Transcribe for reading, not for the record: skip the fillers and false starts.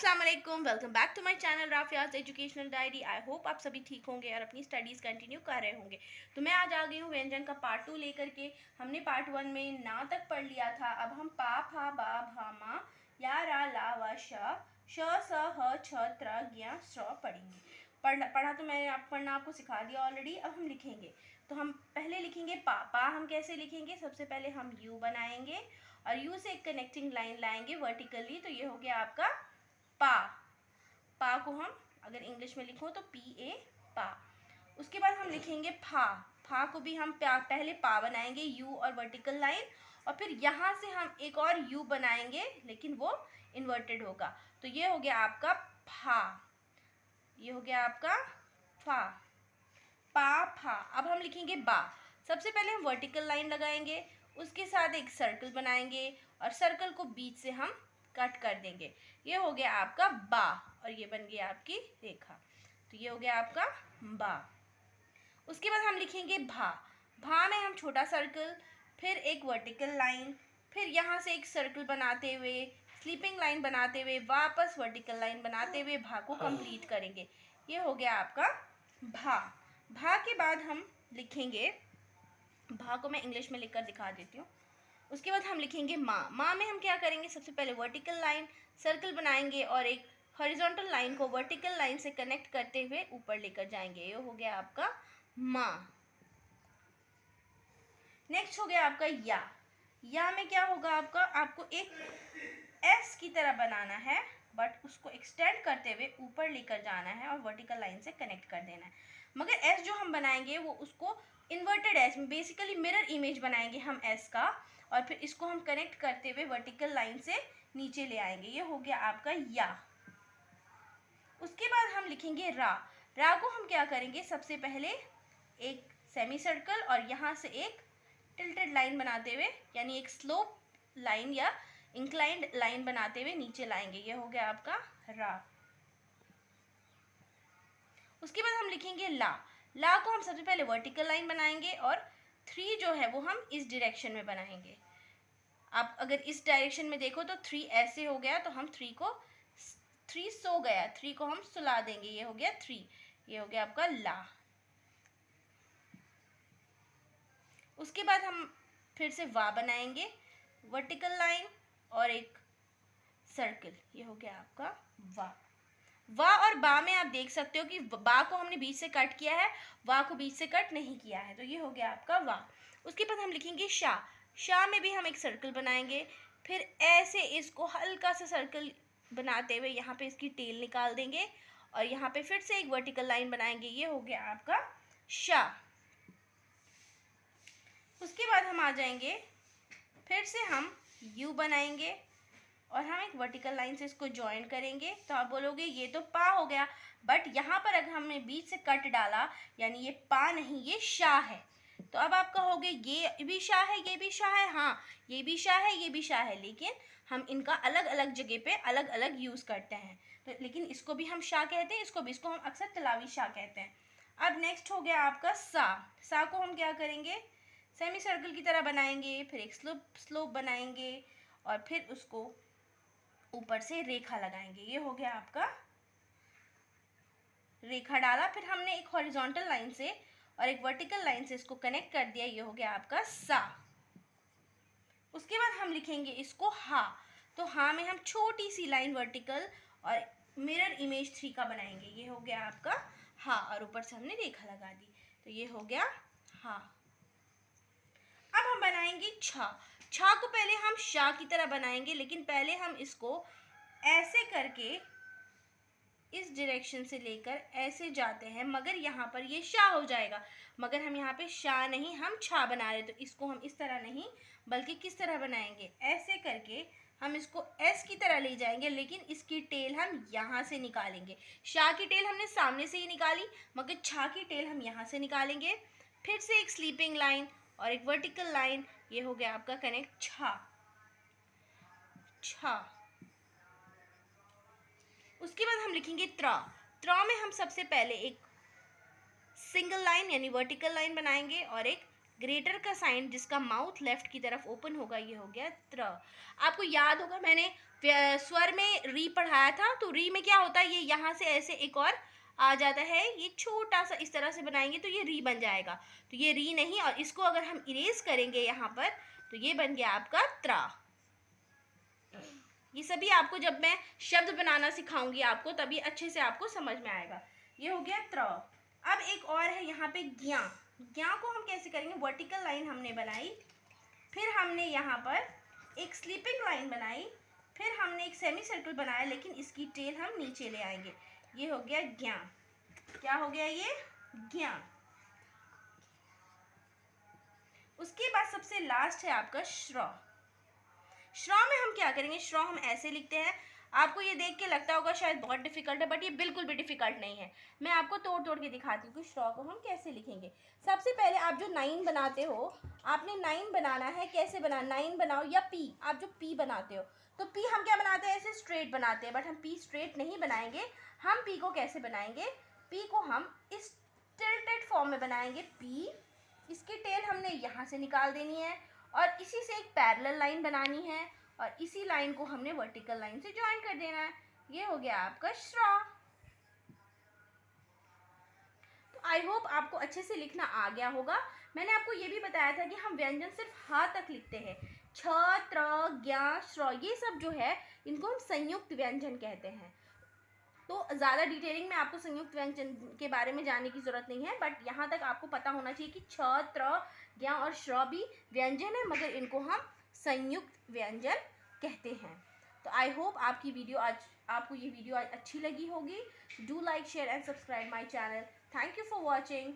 अस्सलाम वालेकुम, welcome back to my channel Rafiya's educational diary. I hope आप सभी ठीक होंगे और अपनी स्टडीज़ कंटिन्यू कर रहे होंगे। तो मैं आज आ गई हूँ व्यंजन का पार्ट 2 लेकर के। हमने पार्ट 1 में ना तक पढ़ लिया था। अब हम पा फा बा भा मा या रा ला वा श स ह छ त्र ज्ञ स्र पढ़ेंगे। पढ़ा तो मैंने पढ़ना आपको सिखा दिया ऑलरेडी। अब हम लिखेंगे, तो हम पहले लिखेंगे पा हम कैसे लिखेंगे? सबसे पहले हम यू बनाएंगे और यू से एक कनेक्टिंग लाइन लाएंगे वर्टिकली, तो ये हो गया आपका पा को हम अगर इंग्लिश में लिखो तो PA पा। उसके बाद हम लिखेंगे फा को भी हम पहले पा बनाएंगे यू और वर्टिकल लाइन, और फिर यहाँ से हम एक और यू बनाएंगे लेकिन वो इन्वर्टेड होगा। तो ये हो गया आपका फा, ये हो गया आपका फा फा। अब हम लिखेंगे बा। सबसे पहले हम वर्टिकल लाइन लगाएंगे, उसके साथ एक सर्कल बनाएंगे और सर्कल को बीच से हम कट कर देंगे। ये हो गया आपका बा और ये बन गया आपकी रेखा। तो ये हो गया आपका बा। उसके बाद हम लिखेंगे भा में हम छोटा सर्कल, फिर एक वर्टिकल लाइन, फिर यहाँ से एक सर्कल बनाते हुए स्लीपिंग लाइन बनाते हुए वापस वर्टिकल लाइन बनाते हुए भा को कंप्लीट करेंगे। ये हो गया आपका भा के बाद हम लिखेंगे, भा को मैं इंग्लिश में लिखकर दिखा देती हूँ। उसके बाद हम लिखेंगे माँ में हम क्या करेंगे? सबसे पहले वर्टिकल लाइन सर्कल बनाएंगे और एक हॉरिजॉन्टल लाइन को वर्टिकल लाइन से कनेक्ट करते हुए ऊपर लेकर जाएंगे। ये हो गया आपका माँ। नेक्स्ट हो गया आपका या में क्या होगा आपका? आपको एक एस की तरह बनाना है, बट उसको एक्सटेंड करते हुए ऊपर लेकर जाना है और वर्टिकल लाइन से कनेक्ट कर देना है। मगर एस जो हम बनाएंगे वो उसको inverted S, basically mirror image बनाएंगे हम एस का, और फिर इसको हम कनेक्ट करते हुए वर्टिकल लाइन से नीचे ले आएंगे। ये हो गया आपका या। उसके बाद हम लिखेंगे रा को हम क्या करेंगे? सबसे पहले एक सेमी सर्कल और यहाँ से एक टिल्टेड लाइन बनाते हुए, यानी एक स्लोप लाइन या इंक्लाइंड लाइन बनाते हुए नीचे लाएंगे। ये हो गया आपका रा। उसके बाद हम लिखेंगे ला को हम सबसे पहले वर्टिकल लाइन बनाएंगे और 3 जो है वो हम इस डायरेक्शन में बनाएंगे। आप अगर इस डायरेक्शन में देखो तो 3 ऐसे हो गया, तो हम 3 सो गया, 3 को हम सुला देंगे। ये हो गया 3, ये हो गया आपका ला। उसके बाद हम फिर से वा बनाएंगे, वर्टिकल लाइन और एक सर्कल। ये हो गया आपका वा और बा में आप देख सकते हो कि बा को हमने बीच से कट किया है, वा को बीच से कट नहीं किया है। तो ये हो गया आपका वा। उसके बाद हम लिखेंगे शाह में भी हम एक सर्कल बनाएंगे, फिर ऐसे इसको हल्का सा सर्कल बनाते हुए यहाँ पे इसकी टेल निकाल देंगे और यहाँ पे फिर से एक वर्टिकल लाइन बनाएंगे। ये हो गया आपका शाह। उसके बाद हम आ जाएंगे, फिर से हम यू बनाएंगे और हम एक वर्टिकल लाइन से इसको ज्वाइन करेंगे। तो आप बोलोगे ये तो पा हो गया, बट यहाँ पर अगर हमने बीच से कट डाला, यानी ये पा नहीं, ये शाह है। तो अब आप कहोगे ये भी शाह है, ये भी शाह है। हाँ, ये भी शाह है, ये भी शाह है, लेकिन हम इनका अलग अलग जगह पे अलग अलग यूज़ करते हैं। तो लेकिन इसको भी हम शाह कहते हैं, इसको हम अक्सर तलावी शाह कहते हैं। अब नेक्स्ट हो गया आपका सा को हम क्या करेंगे? सेमी सर्कल की तरह बनाएंगे, फिर एक स्लोप बनाएंगे और फिर उसको ऊपर से रेखा लगाएंगे। ये हो गया आपका रेखा डाला, फिर हमने एक हॉरिजॉन्टल लाइन से और एक वर्टिकल लाइन से इसको कनेक्ट कर दिया। ये हो गया आपका सा। उसके बाद हम लिखेंगे इसको हा। तो हा में हम छोटी सी लाइन वर्टिकल और मिरर इमेज 3 का बनाएंगे। ये हो गया आपका हा और ऊपर से हमने रेखा लगा दी। तो ये हो गया हा। अब हम बनाएंगे छा को पहले हम शाह की तरह बनाएंगे, लेकिन पहले हम इसको ऐसे करके इस डायरेक्शन से लेकर ऐसे जाते हैं, मगर यहाँ पर ये शाह हो जाएगा। मगर हम यहाँ पे शाह नहीं, हम छा बना रहे। तो इसको हम इस तरह नहीं, बल्कि किस तरह बनाएंगे? ऐसे करके हम इसको एस की तरह ले जाएंगे, लेकिन इसकी टेल हम यहाँ से निकालेंगे। शाह की टेल हमने सामने से ही निकाली, मगर छा की टेल हम यहाँ से निकालेंगे। फिर से एक स्लीपिंग लाइन और एक वर्टिकल लाइन। ये हो गया आपका कनेक्ट छा। उसके बाद हम लिखेंगे त्रा में हम सबसे पहले एक सिंगल लाइन यानी वर्टिकल लाइन बनाएंगे और एक ग्रेटर का साइन जिसका माउथ लेफ्ट की तरफ ओपन होगा। ये हो गया त्र। आपको याद होगा मैंने स्वर में री पढ़ाया था, तो री में क्या होता है, ये यहाँ से ऐसे एक और आ जाता है, ये छोटा सा इस तरह से बनाएंगे तो ये री बन जाएगा। तो ये री नहीं, और इसको अगर हम इरेज करेंगे यहाँ पर तो ये बन गया आपका त्रा। ये सभी आपको जब मैं शब्द बनाना सिखाऊंगी आपको, तभी अच्छे से आपको समझ में आएगा। ये हो गया त्र। अब एक और है यहाँ पे ज्ञा। ज्ञा को हम कैसे करेंगे, वर्टिकल लाइन हमने बनाई, फिर हमने यहाँ पर एक स्लीपिंग लाइन बनाई, फिर हमने एक सेमी सर्कल बनाया, लेकिन इसकी टेल हम नीचे ले आएंगे। ये हो गया ज्ञा। क्या हो गया ये, ज्ञा। उसके बाद सबसे लास्ट है आपका श्र। श्र में हम क्या करेंगे, श्र हम ऐसे लिखते हैं। आपको ये देख के लगता होगा शायद बहुत डिफिकल्ट है, बट ये बिल्कुल भी डिफिकल्ट नहीं है। मैं आपको तोड़ तोड़ के दिखाती हूँ कि श्र को हम कैसे लिखेंगे। सबसे पहले आप जो 9 बनाते हो, आपने 9 बनाना है। कैसे बनाना, 9 बनाओ, या पी, आप जो पी बनाते हो, तो पी हम क्या बनाते हैं, ऐसे स्ट्रेट बनाते हैं, बट हम पी स्ट्रेट नहीं बनाएंगे। हम पी को कैसे बनाएंगे, पी को हम इस टिल्टेड फॉर्म में बनाएंगे। पी, इसकी टेल हमने यहाँ से निकाल देनी है, और इसी से एक पैरेलल लाइन बनानी है, और इसी लाइन को हमने वर्टिकल लाइन से ज्वाइन कर देना है। ये हो गया आपका श्र। तो आई होप आपको अच्छे से लिखना आ गया होगा। मैंने आपको ये भी बताया था कि हम व्यंजन सिर्फ हा तक लिखते हैं। छ, त्र, ज्ञ, श्र, ये सब जो है इनको हम संयुक्त व्यंजन कहते हैं। तो ज़्यादा डिटेलिंग में आपको संयुक्त व्यंजन के बारे में जानने की ज़रूरत नहीं है, बट यहाँ तक आपको पता होना चाहिए कि छ, त्र, ज्ञ और श्र भी व्यंजन है, मगर इनको हम संयुक्त व्यंजन कहते हैं। तो आई होप आपको ये वीडियो आज अच्छी लगी होगी। Do like, share and subscribe my channel. Thank you for watching.